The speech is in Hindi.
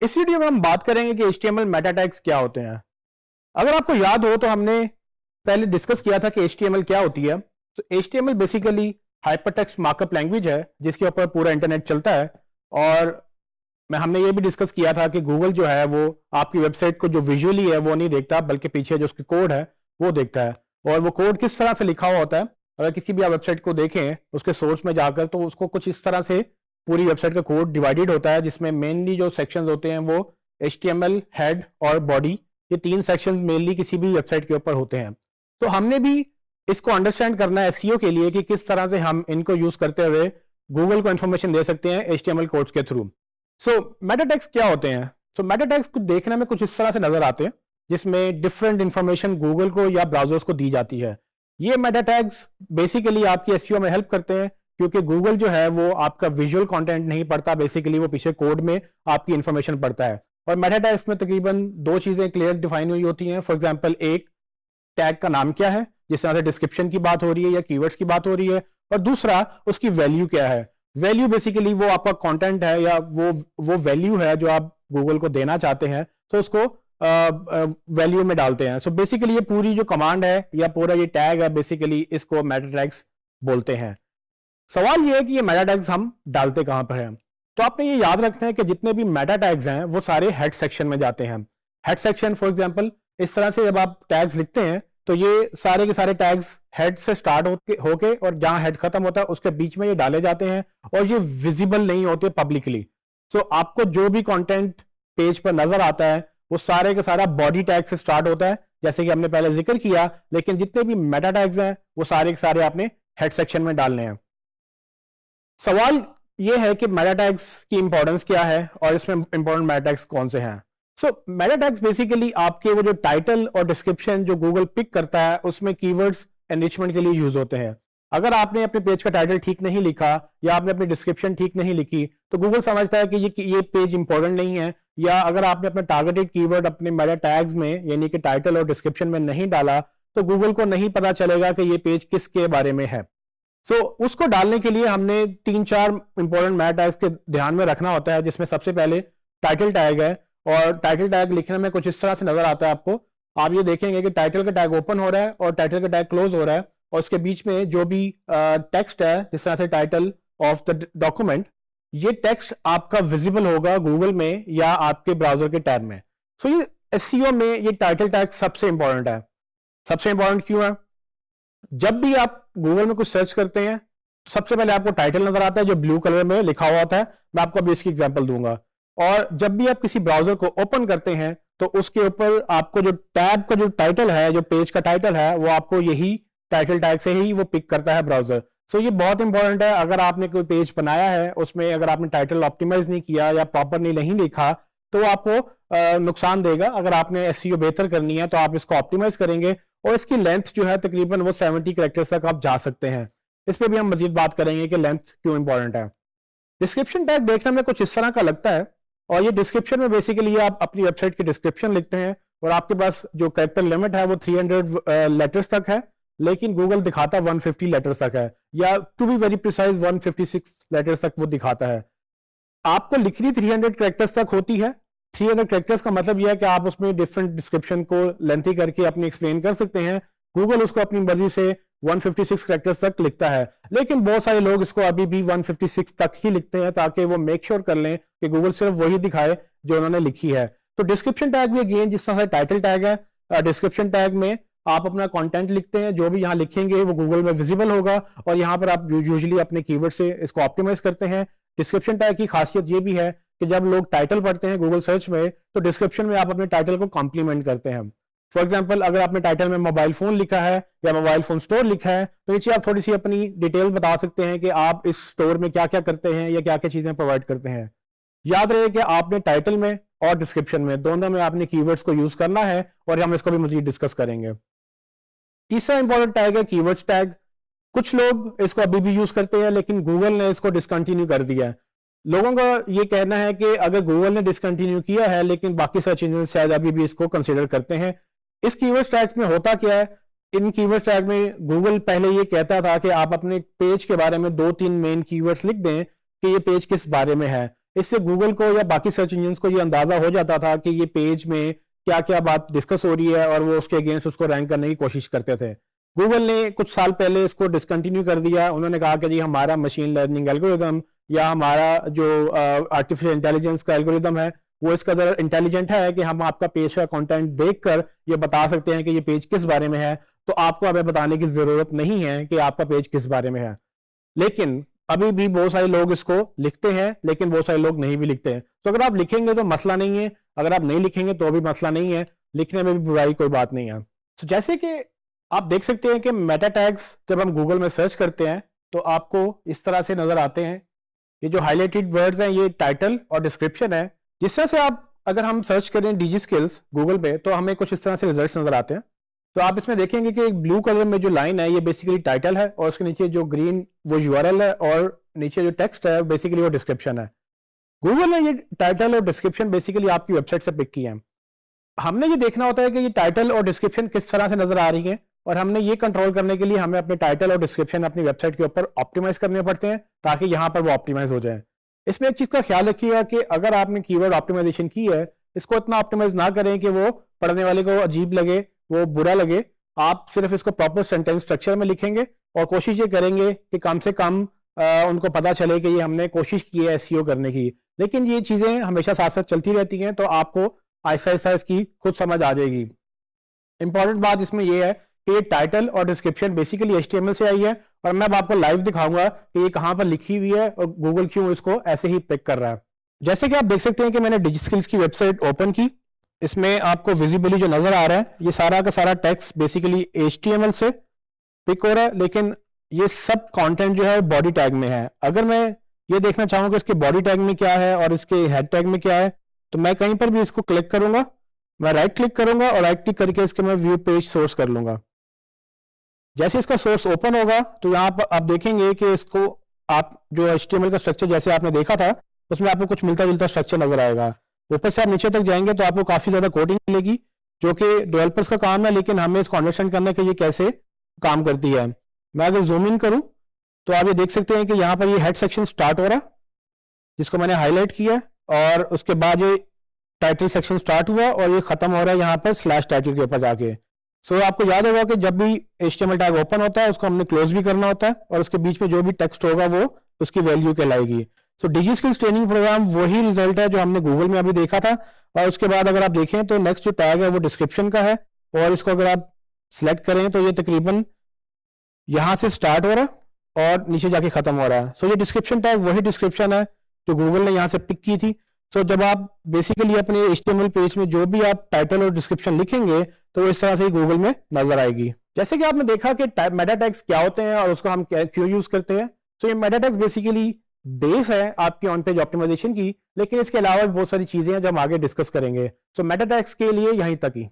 इस वीडियो में हम बात करेंगे कि HTML मेटा टैग्स क्या होते हैं। अगर आपको याद हो तो हमने पहले डिस्कस किया था कि HTML क्या होती है। तो HTML basically hypertext markup language है जिसके ऊपर पूरा इंटरनेट चलता है। और हमने ये भी डिस्कस किया था कि गूगल जो है वो आपकी वेबसाइट को जो विजुअली है वो नहीं देखता, बल्कि पीछे जो उसकी कोड है वो देखता है। और वो कोड किस तरह से लिखा हुआ होता है, अगर किसी भी आप वेबसाइट को देखें उसके सोर्स में जाकर, तो उसको कुछ इस तरह से पूरी वेबसाइट का कोड डिवाइडेड होता है, जिसमें मेनली जो सेक्शंस होते हैं वो HTML, हेड और बॉडी, ये 3 सेक्शन मेनली किसी भी वेबसाइट के ऊपर होते हैं। तो हमने भी इसको अंडरस्टैंड करना है SEO के लिए कि किस तरह से हम इनको यूज करते हुए गूगल को इंफॉर्मेशन दे सकते हैं HTML कोड्स के थ्रू। सो मेटा टैग्स क्या होते हैं? सो मेटा टैग्स को देखने में कुछ इस तरह से नजर आते हैं, जिसमें डिफरेंट इंफॉर्मेशन गूगल को या ब्राउजर्स को दी जाती है। ये मेटा टैग्स बेसिकली आपकी SEO में हेल्प करते हैं, क्योंकि गूगल जो है वो आपका विजुअल कंटेंट नहीं पढ़ता, बेसिकली वो पीछे कोड में आपकी इंफॉर्मेशन पढ़ता है। और मेटा टैग्स में तकरीबन 2 चीजें क्लियर डिफाइन हुई होती हैं। फॉर एग्जांपल, एक टैग का नाम क्या है, जिस तरह से डिस्क्रिप्शन की बात हो रही है या कीवर्ड्स की बात हो रही है, और दूसरा उसकी वैल्यू क्या है। वैल्यू बेसिकली वो आपका कंटेंट है या वो वैल्यू है जो आप गूगल को देना चाहते हैं, तो उसको वैल्यू में डालते हैं। सो बेसिकली ये पूरी जो कमांड है या पूरा ये टैग है, बेसिकली इसको मेटा टैग्स बोलते हैं। सवाल ये है कि ये मेटा टैग्स हम डालते कहां पर हैं। तो आपने ये याद रखना है कि जितने भी मेटा टैग्स हैं वो सारे हेड सेक्शन में जाते हैं। हेड सेक्शन फॉर एग्जांपल, इस तरह से जब आप टैग्स लिखते हैं तो ये सारे के सारे टैग्स हेड से स्टार्ट होके और जहां हेड खत्म होता है उसके बीच में ये डाले जाते हैं, और ये विजिबल नहीं होते पब्लिकली। सो आपको जो भी कंटेंट पेज पर नजर आता है वो सारे का सारा बॉडी टैग से स्टार्ट होता है, जैसे कि हमने पहले जिक्र किया। लेकिन जितने भी मेटा टैग्स हैं वो सारे के सारे आपने हेड सेक्शन में डालने हैं। सवाल ये है कि मेटा टैग्स की इंपॉर्टेंस क्या है और इसमें इंपॉर्टेंट मेटा टैग्स कौन से हैं। सो मेटा टैग्स बेसिकली आपके वो जो टाइटल और डिस्क्रिप्शन जो गूगल पिक करता है उसमें कीवर्ड्स एनरिचमेंट के लिए यूज होते हैं। अगर आपने अपने पेज का टाइटल ठीक नहीं लिखा या आपने अपनी डिस्क्रिप्शन ठीक नहीं लिखी, तो गूगल समझता है कि ये पेज इंपॉर्टेंट नहीं है। या अगर आपने अपना टारगेटेड कीवर्ड अपने मेटा टैग्स में यानी कि टाइटल और डिस्क्रिप्शन में नहीं डाला, तो गूगल को नहीं पता चलेगा कि ये पेज किसके बारे में है। सो उसको डालने के लिए हमने 3-4 इंपॉर्टेंट मेटा टैग्स के ध्यान में रखना होता है, जिसमें सबसे पहले टाइटल टैग है। और टाइटल टैग लिखने में कुछ इस तरह से नजर आता है आपको। आप ये देखेंगे कि टाइटल का टैग ओपन हो रहा है और टाइटल का टैग क्लोज हो रहा है, और उसके बीच में जो भी टेक्स्ट है, जिस तरह से टाइटल ऑफ द डॉक्यूमेंट, ये टेक्स्ट आपका विजिबल होगा गूगल में या आपके ब्राउजर के टैब में। सो ये SEO में ये टाइटल टैग सबसे इंपॉर्टेंट है। सबसे इंपॉर्टेंट क्यों है? जब भी आप गूगल में कुछ सर्च करते हैं तो सबसे पहले आपको टाइटल नजर आता है जो ब्लू कलर में लिखा हुआ था। मैं आपको अभी इसकी एग्जांपल दूंगा। और जब भी आप किसी ब्राउजर को ओपन करते हैं तो उसके ऊपर आपको जो टैब का जो टाइटल है, जो पेज का टाइटल है, वो आपको यही टाइटल टैग से ही वो पिक करता है ब्राउजर। सो ये बहुत इंपॉर्टेंट है। अगर आपने कोई पेज बनाया है, उसमें अगर आपने टाइटल ऑप्टिमाइज नहीं किया या प्रॉपरली नहीं लिखा, तो वो आपको नुकसान देगा। अगर आपने SEO बेहतर करनी है तो आप इसको ऑप्टिमाइज करेंगे, और इसकी लेंथ जो है तकरीबन वो 70 कैरेक्टर्स तक आप जा सकते हैं। इस पर भी हम मजीद बात करेंगे कि लेंथ क्यों इंपॉर्टेंट है। डिस्क्रिप्शन टैग देखने में कुछ इस तरह का लगता है, और ये डिस्क्रिप्शन में बेसिकली आप अपनी वेबसाइट की डिस्क्रिप्शन लिखते हैं, और आपके पास जो कैरेक्टर लिमिट है वो 300 लेटर्स तक है, लेकिन गूगल दिखाता 150 लेटर्स तक है, या to be very precise 156 letters तक वो दिखाता है। आपको लिखनी 300 कैरेक्टर्स तक होती है। 300 कैरेक्टर्स का मतलब यह है कि आप उसमें डिफरेंट डिस्क्रिप्शन को लेंथी करके अपनी एक्सप्लेन कर सकते हैं। गूगल उसको अपनी मर्जी से 156 कैरेक्टर्स तक लिखता है, लेकिन बहुत सारे लोग इसको अभी भी 156 तक ही लिखते हैं, ताकि वो मेक श्योर कर लें कि गूगल सिर्फ वही दिखाए जो उन्होंने लिखी है। तो डिस्क्रिप्शन टैग भी अगेन जिस तरह से टाइटल टैग है, डिस्क्रिप्शन टैग में आप अपना कंटेंट लिखते हैं, जो भी यहाँ लिखेंगे वो गूगल में विजिबल होगा, और यहाँ पर आप यूजुअली अपने कीवर्ड से इसको ऑप्टिमाइज करते हैं। डिस्क्रिप्शन टैग की खासियत ये भी है कि जब लोग टाइटल पढ़ते हैं गूगल सर्च में, तो डिस्क्रिप्शन में आप अपने टाइटल को कॉम्प्लीमेंट करते हैं। फॉर एग्जांपल, अगर आपने टाइटल में मोबाइल फोन लिखा है या मोबाइल फोन स्टोर लिखा है, तो नीचे आप थोड़ी सी अपनी डिटेल बता सकते हैं कि आप इस स्टोर में क्या क्या करते हैं या क्या क्या चीजें प्रोवाइड करते हैं। याद रहे कि आपने टाइटल में और डिस्क्रिप्शन में दोनों में आपने कीवर्ड्स को यूज करना है, और हम इसको भी मजीद डिस्कस करेंगे। तीसरा इंपॉर्टेंट टैग है कीवर्ड्स टैग। कुछ लोग इसको अभी भी यूज करते हैं, लेकिन गूगल ने इसको डिसकंटिन्यू कर दिया है। लोगों का ये कहना है कि अगर गूगल ने डिसकंटिन्यू किया है, लेकिन बाकी सर्च इंजन शायद अभी भी इसको कंसीडर करते हैं। इस कीवर्ड टैग्स में होता क्या है? इन कीवर्ड टैग में गूगल पहले ये कहता था कि आप अपने पेज के बारे में 2-3 मेन कीवर्ड्स लिख दें कि ये पेज किस बारे में है, इससे गूगल को या बाकी सर्च इंजन को ये अंदाजा हो जाता था कि ये पेज में क्या क्या बात डिस्कस हो रही है और वो उसके अगेंस्ट उसको रैंक करने की कोशिश करते थे। गूगल ने कुछ साल पहले इसको डिसकंटिन्यू कर दिया। उन्होंने कहा कि जी हमारा मशीन लर्निंग एल्गोरिदम या हमारा जो आर्टिफिशियल इंटेलिजेंस का एल्गोरिदम है वो इस कदर इंटेलिजेंट है कि हम आपका पेज का कंटेंट देखकर ये बता सकते हैं कि ये पेज किस बारे में है, तो आपको हमें बताने की जरूरत नहीं है कि आपका पेज किस बारे में है। लेकिन अभी भी बहुत सारे लोग इसको लिखते हैं, लेकिन बहुत सारे लोग नहीं भी लिखते हैं। तो अगर आप लिखेंगे तो मसला नहीं है, अगर आप नहीं लिखेंगे तो भी मसला नहीं है, लिखने में भी बुराई कोई बात नहीं है। तो जैसे कि आप देख सकते हैं कि मेटा टैग्स जब हम गूगल में सर्च करते हैं तो आपको इस तरह से नजर आते हैं। ये जो हाईलाइटेड वर्ड्स हैं ये टाइटल और डिस्क्रिप्शन है। जिस तरह से आप अगर हम सर्च करें डीजी स्किल्स गूगल पे तो हमें कुछ इस तरह से रिजल्ट्स नजर आते हैं। तो आप इसमें देखेंगे कि एक ब्लू कलर में जो लाइन है ये बेसिकली टाइटल है और उसके नीचे जो ग्रीन वो यूआरएल है और नीचे जो टेक्स्ट है बेसिकली वो डिस्क्रिप्शन है। गूगल ने ये टाइटल और डिस्क्रिप्शन बेसिकली आपकी वेबसाइट से पिक किए हैं। हमने ये देखना होता है कि ये टाइटल और डिस्क्रिप्शन किस तरह से नजर आ रही है और हमने ये कंट्रोल करने के लिए हमें अपने टाइटल और डिस्क्रिप्शन अपनी वेबसाइट के ऊपर ऑप्टिमाइज करने पड़ते हैं ताकि यहाँ पर वो ऑप्टिमाइज हो जाए। इसमें एक चीज का ख्याल रखिएगा कि अगर आपने कीवर्ड ऑप्टिमाइजेशन की है इसको इतना ऑप्टिमाइज ना करें कि वो पढ़ने वाले को अजीब लगे, वो बुरा लगे। आप सिर्फ इसको प्रॉपर सेंटेंस स्ट्रक्चर में लिखेंगे और कोशिश ये करेंगे कि कम से कम उनको पता चले कि ये हमने कोशिश की है एसईओ करने की। लेकिन ये चीजें हमेशा साथ साथ चलती रहती हैं तो आपको आहिस्ता आहिस्ता इसकी खुद समझ आ जाएगी। इंपॉर्टेंट बात इसमें यह है कि ये टाइटल और डिस्क्रिप्शन बेसिकली HTML से आई है और मैं अब आपको लाइव दिखाऊंगा कि ये कहां पर लिखी हुई है और गूगल क्यों इसको ऐसे ही पिक कर रहा है। जैसे कि आप देख सकते हैं कि मैंने डिजिस्किल्स की वेबसाइट ओपन की। इसमें आपको विजिबली जो नजर आ रहा है ये सारा का सारा टेक्स्ट बेसिकली HTML से पिक हो रहा है, लेकिन ये सब कंटेंट जो है बॉडी टैग में है। अगर मैं ये देखना चाहूँ कि इसके बॉडी टैग में क्या है और इसके हेड टैग में क्या है तो मैं कहीं पर भी इसको क्लिक करूंगा, मैं राइट क्लिक करूंगा और राइट क्लिक करके इसके मैं व्यू पेज सोर्स कर लूंगा। जैसे इसका सोर्स ओपन होगा तो यहाँ पर आप देखेंगे कि इसको आप जो HTML का स्ट्रक्चर जैसे आपने देखा था उसमें आपको कुछ मिलता जुलता स्ट्रक्चर नजर आएगा। ऊपर से आप नीचे तक जाएंगे तो आपको काफी ज्यादा कोडिंग मिलेगी जो कि डेवलपर्स का काम है, लेकिन हमें इसको अंडरस्टैंड करना है कि ये कैसे काम करती है। मैं अगर जूम इन करूं तो आप ये देख सकते हैं कि यहाँ पर ये हेड सेक्शन स्टार्ट हो रहा है जिसको मैंने हाईलाइट किया और उसके बाद ये टाइटल सेक्शन स्टार्ट हुआ और ये खत्म हो रहा है यहाँ पर स्लैश टाइटल के ऊपर जाके। सो आपको याद होगा कि जब भी HTML टैग ओपन होता है उसको हमने क्लोज भी करना होता है और उसके बीच में जो भी टेक्स्ट होगा वो उसकी वैल्यू कहलाएगी। सो डिजी स्किल्स ट्रेनिंग प्रोग्राम वही रिजल्ट है जो हमने गूगल में अभी देखा था। और उसके बाद अगर आप देखें तो नेक्स्ट जो टैग है वो डिस्क्रिप्शन का है और इसको अगर आप सिलेक्ट करें तो ये तकरीबन यहां से स्टार्ट हो रहा है और नीचे जाके खत्म हो रहा है। सो ये डिस्क्रिप्शन टैग वही डिस्क्रिप्शन है जो गूगल ने यहाँ से पिक की थी। सो जब आप बेसिकली अपने HTML पेज में जो भी आप टाइटल और डिस्क्रिप्शन लिखेंगे तो वो इस तरह से ही गूगल में नजर आएगी। जैसे कि आपने देखा कि मेटा टैग्स क्या होते हैं और उसको हम क्यों यूज करते हैं। सो ये मेटा टैग्स बेसिकली बेस है आपकी ऑन पेज ऑप्टिमाइजेशन की, लेकिन इसके अलावा भी बहुत सारी चीजें हैं जो हम आगे डिस्कस करेंगे। सो मेटा टैग्स के लिए यहीं तक ही।